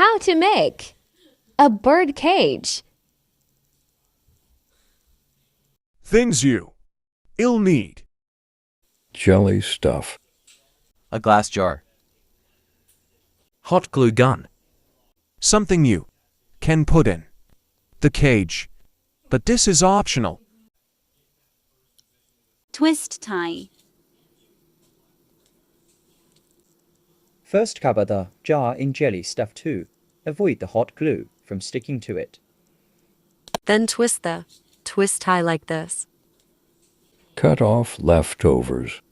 How to make a bird cage. Things you'll need. Jelly stuff. A glass jar. Hot glue gun. Something you can put in the cage, but this is optional. Twist tie. First cover the jar in jelly stuff too. Avoid the hot glue from sticking to it. Then twist the twist tie like this. Cut off leftovers.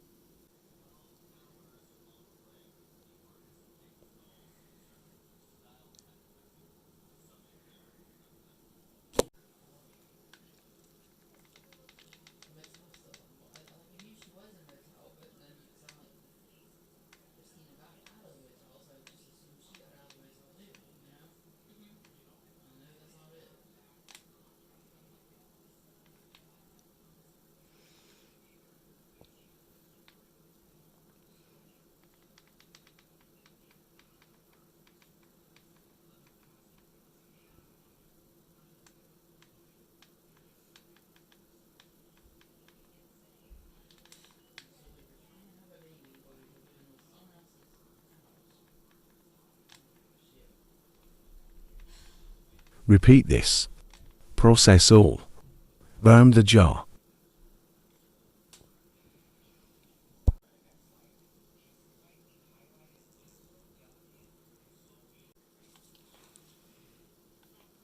Repeat this process all around the jar.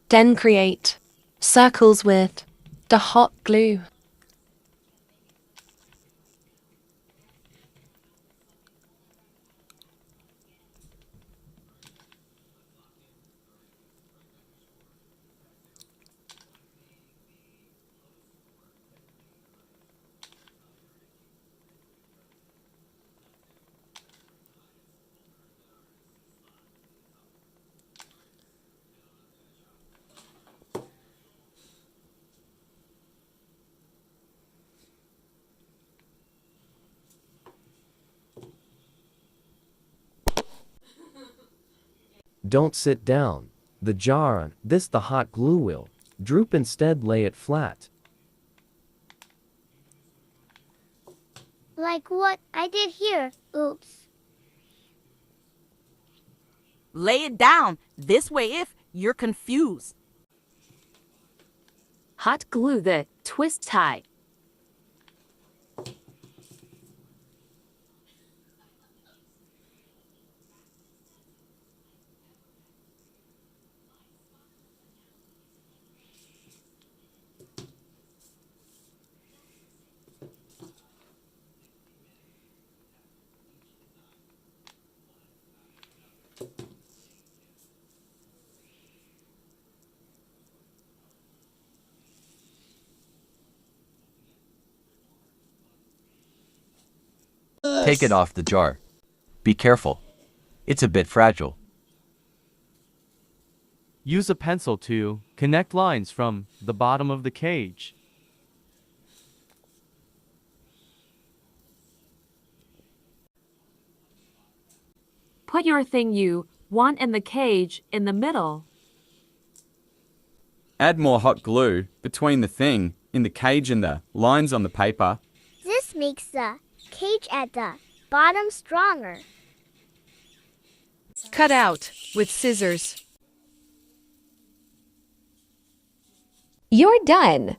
Then create circles with the hot glue. Don't sit down. The jar, this the hot glue will droop, instead lay it flat. Like what I did here. Oops. Lay it down this way if you're confused. Hot glue the twist tie. Take it off the jar. Be careful. It's a bit fragile. Use a pencil to connect lines from the bottom of the cage. Put your thing you want in the cage in the middle. Add more hot glue between the thing in the cage and the lines on the paper. This makes the cage at the bottom stronger. Cut out with scissors. You're done.